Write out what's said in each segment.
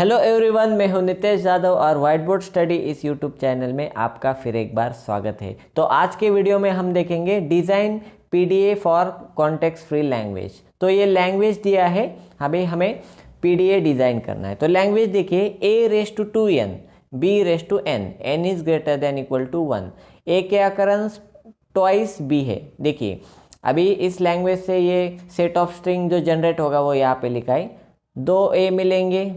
Hello everyone, मैं हूं नितेश यादव और व्हाइट बोर्ड स्टडी इस यूट्यूब चैनल में आपका फिर एक बार स्वागत है। तो आज के वीडियो में हम देखेंगे design PDA for context free language. तो ये लैंग्वेज दिया है, अभी हमें पीडीए डिज़ाइन करना है। तो लैंग्वेज देखिए, a⁻2n b⁻n n is greater than equal to 1। a के अकरेंस ट्वाइस b है। देखिए अभी इस लैंग्वेज से ये सेट ऑफ स्ट्रिंग जो जनरेट होगा वो यहाँ पे लिखा है। 2a मिलेंगे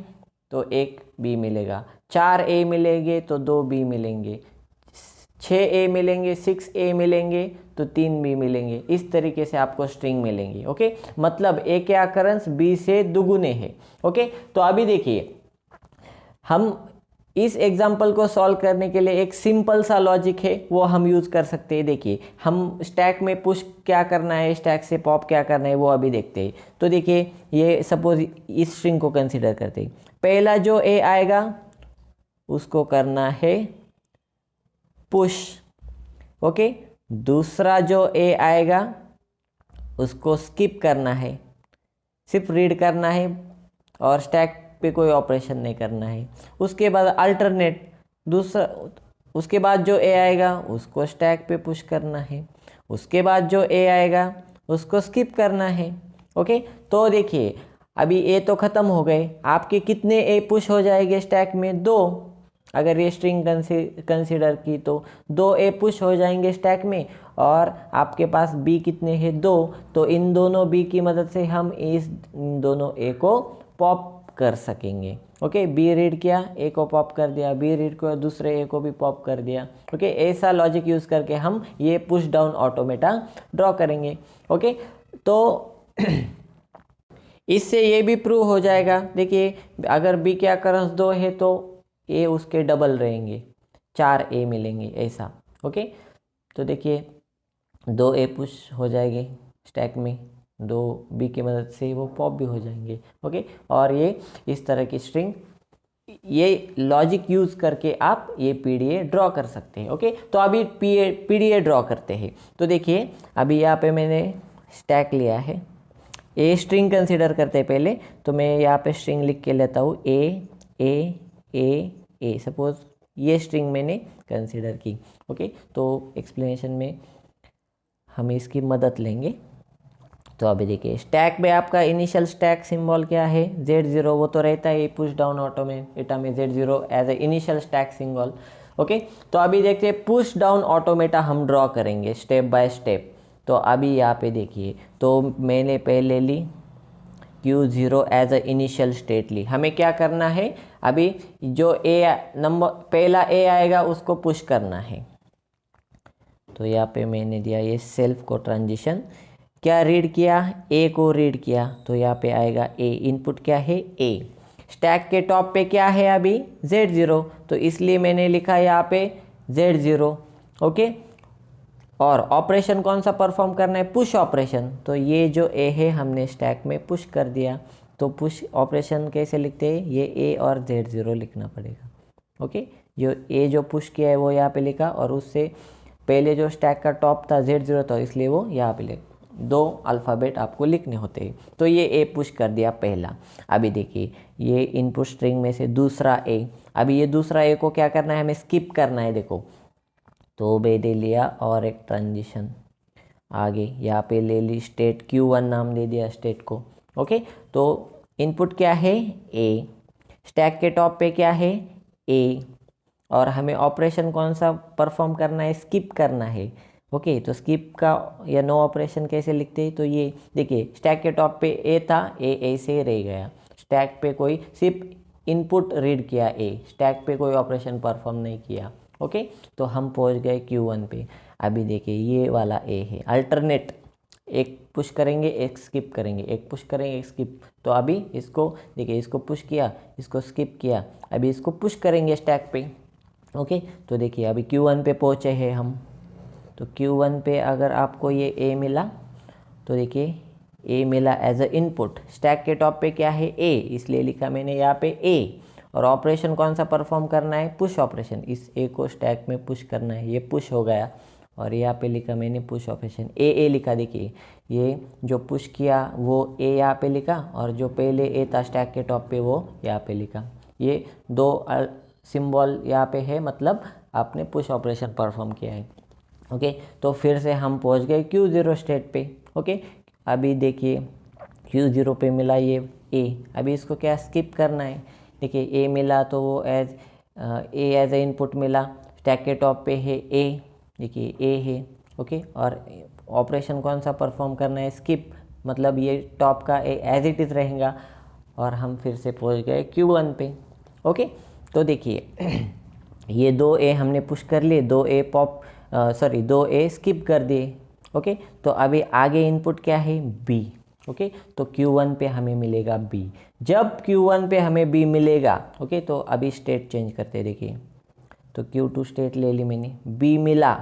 तो 1b मिलेगा, 4a मिलेंगे तो 2b मिलेंगे, 6a मिलेंगे, 6a मिलेंगे तो 3b मिलेंगे। इस तरीके से आपको स्ट्रिंग मिलेंगी। ओके, मतलब a के अकरेंस b से दुगुने हैं। ओके, तो अभी देखिए हम इस एग्जाम्पल को सॉल्व करने के लिए एक सिंपल सा लॉजिक है, वो हम यूज़ कर सकते हैं। देखिए हम स्टैक में पुश क्या करना है, स्टैक से पॉप क्या करना है, वो अभी देखते हैं। तो देखिए ये सपोज इस स्ट्रिंग को कंसीडर करते हैं। पहला जो ए आएगा उसको करना है पुश। ओके, दूसरा जो ए आएगा उसको स्किप करना है, सिर्फ रीड करना है और स्टैक पे कोई ऑपरेशन नहीं करना है। उसके बाद अल्टरनेट दूसरा, उसके बाद जो ए आएगा उसको स्टैक पे पुश करना है, उसके बाद जो ए आएगा उसको स्किप करना है। ओके, तो देखिए अभी ए तो ख़त्म हो गए, आपके कितने ए पुश हो जाएंगे स्टैक में? 2। अगर ये स्ट्रिंग कंसीडर की तो 2 ए पुश हो जाएंगे स्टैक में, और आपके पास बी कितने हैं? 2। तो इन दोनों बी की मदद से हम इन दोनों ए को पॉप कर सकेंगे। ओके, बी रीड किया, ए को पॉप कर दिया, बी रीड किया, दूसरे ए को भी पॉप कर दिया। ओके, ऐसा लॉजिक यूज़ करके हम ये पुश डाउन ऑटोमेटा ड्रॉ करेंगे। ओके, तो इससे ये भी प्रूव हो जाएगा। देखिए अगर बी के अकरेंस 2 है तो ए उसके डबल रहेंगे, 4 ए मिलेंगे ऐसा। ओके, तो देखिए 2 ए पुश हो जाएंगे स्टैक में, 2 बी की मदद से वो पॉप भी हो जाएंगे। ओके, और ये इस तरह की स्ट्रिंग, ये लॉजिक यूज़ करके आप ये पीडीए ड्रॉ कर सकते हैं। ओके, तो अभी पीडीए ड्रॉ करते हैं। तो देखिए अभी यहाँ पे मैंने स्टैक लिया है, ए स्ट्रिंग कंसीडर करते हैं पहले। तो मैं यहाँ पे स्ट्रिंग लिख के लेता हूँ ए ए ए ए। सपोज ये स्ट्रिंग मैंने कंसीडर की। ओके, तो एक्सप्लेनेशन में हम इसकी मदद लेंगे। तो अभी देखिए स्टैक में आपका इनिशियल स्टैक सिंबल क्या है? Z0, वो तो रहता है पुश डाउन ऑटोमेटा में, Z0 as a initial stack symbol. Okay, तो अभी देखते हैं पुश डाउन ऑटोमेटा हम ड्रॉ करेंगे स्टेप बाय स्टेप। तो अभी यहाँ पे देखिए, तो मैंने पहले ली Q0 as a initial state ली। हमें क्या करना है? अभी जो ए नंबर पहला ए आएगा उसको पुश करना है। तो यहाँ पे मैंने दिया ये सेल्फ को ट्रांजिशन, क्या रीड किया? ए को रीड किया, तो यहाँ पे आएगा ए। इनपुट क्या है? ए। स्टैक के टॉप पे क्या है अभी? Z0, तो इसलिए मैंने लिखा यहाँ पे Z0। ओके, और ऑपरेशन कौन सा परफॉर्म करना है? Push operation. तो ये जो ए है हमने स्टैक में पुश कर दिया। तो पुश ऑपरेशन कैसे लिखते हैं? ये ए और Z0 लिखना पड़ेगा। ओके, जो ए जो पुश किया है वो यहाँ पे लिखा, और उससे पहले जो स्टैक का टॉप था Z0 था, इसलिए वो यहाँ पे लिखा। 2 अल्फ़ाबेट आपको लिखने होते हैं। तो ये ए पुश कर दिया पहला। अभी देखिए ये इनपुट स्ट्रिंग में से दूसरा ए, अभी ये दूसरा ए को क्या करना है? हमें स्किप करना है। देखो, तो मैंने लिया और एक ट्रांजिशन आगे यहाँ पे ले ली, स्टेट Q1 नाम दे दिया स्टेट को। ओके, तो इनपुट क्या है? ए। स्टैक के टॉप पे क्या है? ए, और हमें ऑपरेशन कौन सा परफॉर्म करना है? स्किप करना है। ओके, तो स्किप का या नो ऑपरेशन कैसे लिखते हैं? तो ये देखिए स्टैक के टॉप पे ए था, ए ऐसे रह गया। स्टैक पे कोई सिर्फ इनपुट रीड किया ए, स्टैक पे कोई ऑपरेशन परफॉर्म नहीं किया। ओके, तो हम पहुंच गए Q1 पे। अभी देखिए ये वाला ए है, अल्टरनेट, एक पुश करेंगे एक स्किप करेंगे, एक पुश करेंगे एक स्किप। तो अभी इसको देखिए, इसको पुश किया, इसको स्किप किया, अभी इसको पुश करेंगे स्टैक पे। ओके, तो देखिए अभी Q1 पे पहुँचे हैं हम। तो Q1 पे अगर आपको ये ए मिला, तो देखिए ए मिला एज अ इनपुट। स्टैक के टॉप पे क्या है? ए, इसलिए लिखा मैंने यहाँ पे ए। और ऑपरेशन कौन सा परफॉर्म करना है? Push operation. इस ए को स्टैक में पुश करना है, ये पुश हो गया। और यहाँ पे लिखा मैंने पुश ऑपरेशन, ए लिखा। देखिए ये जो पुश किया वो ए यहाँ पे लिखा, और जो पहले ए था स्टैक के टॉप पे वो यहाँ पे लिखा। ये दो सिंबल यहाँ पे है, मतलब आपने पुश ऑपरेशन परफॉर्म किया है। ओके, तो फिर से हम पहुँच गए Q0 स्टेट पे। ओके, अभी देखिए Q0 पे मिला ये A, अभी इसको क्या स्किप करना है। देखिए A मिला तो वो एज ए इनपुट मिला, स्टैक के टॉप पे है A, देखिए A है। ओके, और ऑपरेशन कौन सा परफॉर्म करना है, स्किप, मतलब ये टॉप का A एज इट इज़ रहेगा, और हम फिर से पहुंच गए Q1 पे। ओके, तो देखिए ये 2A हमने पुश कर लिए, 2A pop sorry 2A skip कर दिए। ओके, तो अभी आगे इनपुट क्या है, B। ओके, तो Q1 पे हमें मिलेगा B। जब Q1 पे हमें B मिलेगा, ओके, तो अभी स्टेट चेंज करते हैं। देखिए, तो Q2 स्टेट ले ली मैंने, B मिला,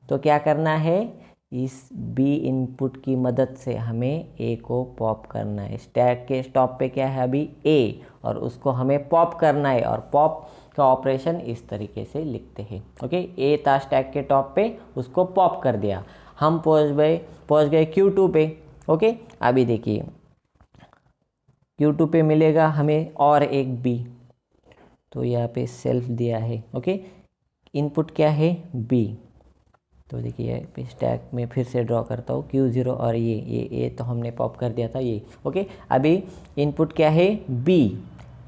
तो क्या करना है, इस B इनपुट की मदद से हमें A को पॉप करना है। स्टैक के स्टॉप पे क्या है अभी A, और उसको हमें पॉप करना है, और पॉप का ऑपरेशन इस तरीके से लिखते हैं। ओके, A था स्टैक के टॉप पे, उसको पॉप कर दिया, हम पहुंच गए Q2 पे। ओके, अभी देखिए Q2 पे मिलेगा हमें और एक B, तो यहाँ पे सेल्फ दिया है। ओके, इनपुट क्या है, B। तो देखिए स्टैक में फिर से ड्रॉ करता हूँ Q0, और ये तो हमने पॉप कर दिया था ये। ओके, अभी इनपुट क्या है, B,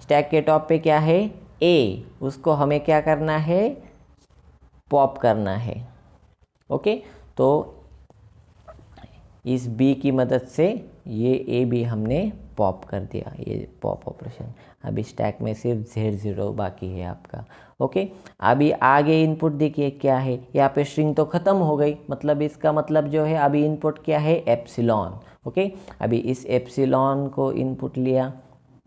स्टैक के टॉप पे क्या है, A, उसको हमें क्या करना है, पॉप करना है। ओके, तो इस B की मदद से ये A भी हमने पॉप कर दिया, ये पॉप ऑपरेशन। अभी स्टैक में सिर्फ Z0 बाकी है आपका। ओके, अभी आगे इनपुट देखिए क्या है, यहाँ पे स्ट्रिंग तो ख़त्म हो गई, मतलब इसका मतलब जो है अभी इनपुट क्या है, एप्सिलॉन। ओके, अभी इस एप्सिलॉन को इनपुट लिया,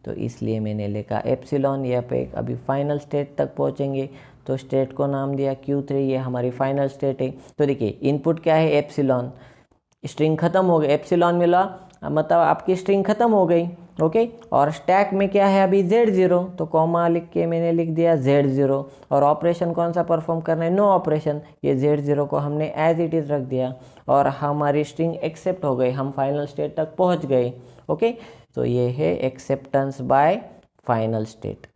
तो इसलिए मैंने लिखा एप्सिलॉन। यहाँ पे अभी फाइनल स्टेट तक पहुँचेंगे, तो स्टेट को नाम दिया Q3, ये हमारी फाइनल स्टेट है। तो देखिए इनपुट क्या है, एप्सिलॉन, स्ट्रिंग ख़त्म हो गई, एप्सिलॉन मिला, मतलब आपकी स्ट्रिंग ख़त्म हो गई। ओके, और स्टैक में क्या है अभी, Z0, तो कॉमा लिख के मैंने लिख दिया Z0, और ऑपरेशन कौन सा परफॉर्म करना है, नो ऑपरेशन, ये Z0 को हमने एज इट इज़ रख दिया, और हमारी स्ट्रिंग एक्सेप्ट हो गई, हम फाइनल स्टेट तक पहुंच गए। ओके, तो ये है एक्सेप्टेंस बाय फाइनल स्टेट।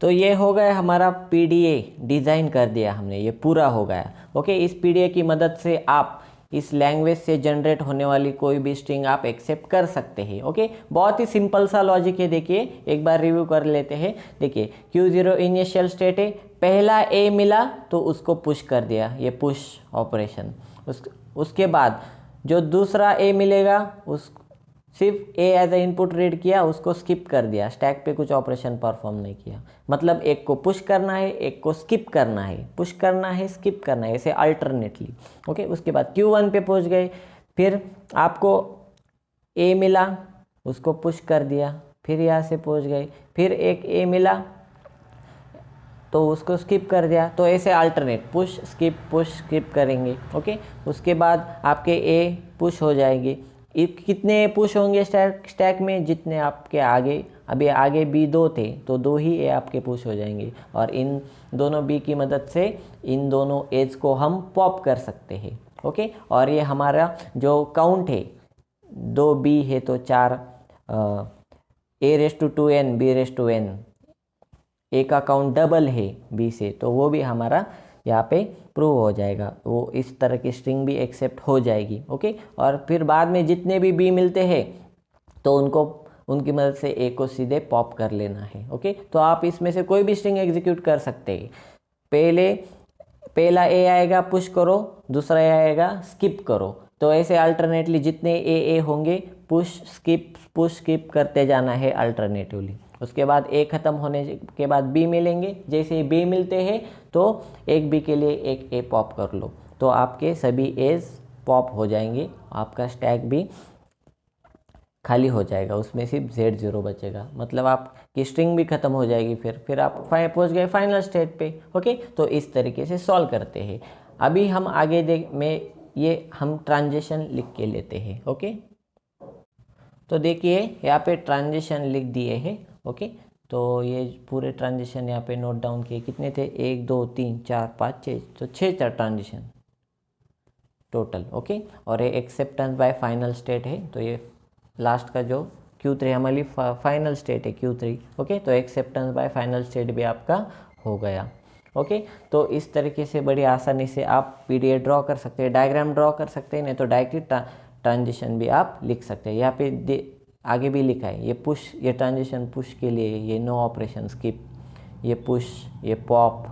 तो ये हो गया हमारा PDA, डिज़ाइन कर दिया हमने, ये पूरा हो गया। ओके, इस PDA की मदद से आप इस लैंग्वेज से जनरेट होने वाली कोई भी स्ट्रिंग आप एक्सेप्ट कर सकते हैं। ओके, बहुत ही सिंपल सा लॉजिक है। देखिए एक बार रिव्यू कर लेते हैं। देखिए Q0 इनिशियल स्टेट है, पहला A मिला तो उसको पुश कर दिया, ये पुश ऑपरेशन। उसके बाद जो दूसरा A मिलेगा, उस सिर्फ A as a input read किया, उसको स्किप कर दिया, स्टैक पे कुछ ऑपरेशन परफॉर्म नहीं किया। मतलब एक को पुश करना है, एक को स्किप करना है, पुश करना है, स्किप करना है, ऐसे अल्टरनेटली। ओके, उसके बाद Q1 पे पहुंच गए, फिर आपको A मिला, उसको पुश कर दिया, फिर यहाँ से पहुंच गए, फिर एक A मिला तो उसको स्किप कर दिया, तो ऐसे अल्टरनेट पुश स्किप करेंगे। ओके, उसके बाद आपके A पुश हो जाएंगे। कितने पुश होंगे स्टैक में, जितने आपके आगे, अभी आगे B 2 थे तो 2 ही A आपके पुश हो जाएंगे, और इन दोनों B की मदद से इन दोनों एज को हम पॉप कर सकते हैं। ओके, और ये हमारा जो काउंट है, 2 B है तो 4 A⁻²n B⁻n, A का काउंट डबल है B से, तो वो भी हमारा यहाँ पे प्रूव हो जाएगा, वो इस तरह की स्ट्रिंग भी एक्सेप्ट हो जाएगी। ओके, और फिर बाद में जितने भी B मिलते हैं तो उनकी मदद से A को सीधे पॉप कर लेना है। ओके, तो आप इसमें से कोई भी स्ट्रिंग एग्जीक्यूट कर सकते हैं। पहला A आएगा पुश करो, दूसरा A आएगा स्किप करो, तो ऐसे अल्टरनेटली जितने A होंगे पुश स्किप करते जाना है अल्टरनेटिवली। उसके बाद A ख़त्म होने के बाद B मिलेंगे, जैसे B मिलते हैं तो एक B के लिए एक A पॉप कर लो, तो आपके सभी A's पॉप हो जाएंगे, आपका स्टैक भी खाली हो जाएगा, उसमें सिर्फ Z0 बचेगा, मतलब आपकी स्ट्रिंग भी ख़त्म हो जाएगी। फिर आप पहुंच गए फाइनल स्टेट पे। ओके, तो इस तरीके से सॉल्व करते हैं। अभी हम आगे हम ट्रांजिशन लिख के लेते हैं। ओके, तो देखिए यहाँ पे ट्रांजिशन लिख दिए हैं। ओके, तो ये पूरे ट्रांजिशन यहाँ पे नोट डाउन किए, कितने थे, 1 2 3 4 5 6, तो 6 ट्रांजिशन टोटल। ओके, और ये एक्सेप्टेंस बाय फाइनल स्टेट है, तो ये लास्ट का जो Q3 हमारी फाइनल स्टेट है Q3। ओके, तो एक्सेप्टेंस बाय फाइनल स्टेट भी आपका हो गया। ओके, तो इस तरीके से बड़ी आसानी से आप पीडीए ड्रॉ कर सकते हैं, डायग्राम ड्रॉ कर सकते हैं, नहीं तो डायरेक्टली ट्रांजिशन भी आप लिख सकते हैं। यहाँ पे आगे भी लिखा है, ये पुश, ये ट्रांजिशन पुश के लिए, ये नो ऑपरेशन स्किप, ये पुश, ये पॉप,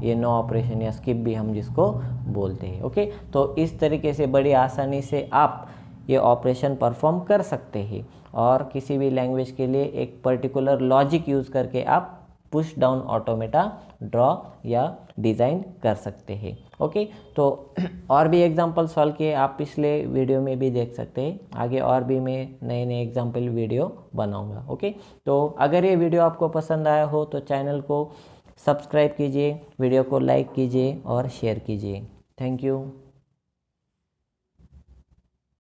ये नो ऑपरेशन या स्किप भी हम जिसको बोलते हैं। ओके, तो इस तरीके से बड़ी आसानी से आप ये ऑपरेशन परफॉर्म कर सकते हैं और किसी भी लैंग्वेज के लिए एक पर्टिकुलर लॉजिक यूज़ करके आप पुश डाउन ऑटोमेटा ड्रॉ या डिज़ाइन कर सकते हैं। ओके, तो और भी एग्जांपल सॉल्व किए आप पिछले वीडियो में भी देख सकते हैं, आगे और भी मैं नए नए एग्जांपल वीडियो बनाऊंगा। ओके, तो अगर ये वीडियो आपको पसंद आया हो तो चैनल को सब्सक्राइब कीजिए, वीडियो को लाइक कीजिए और शेयर कीजिए। Thank you.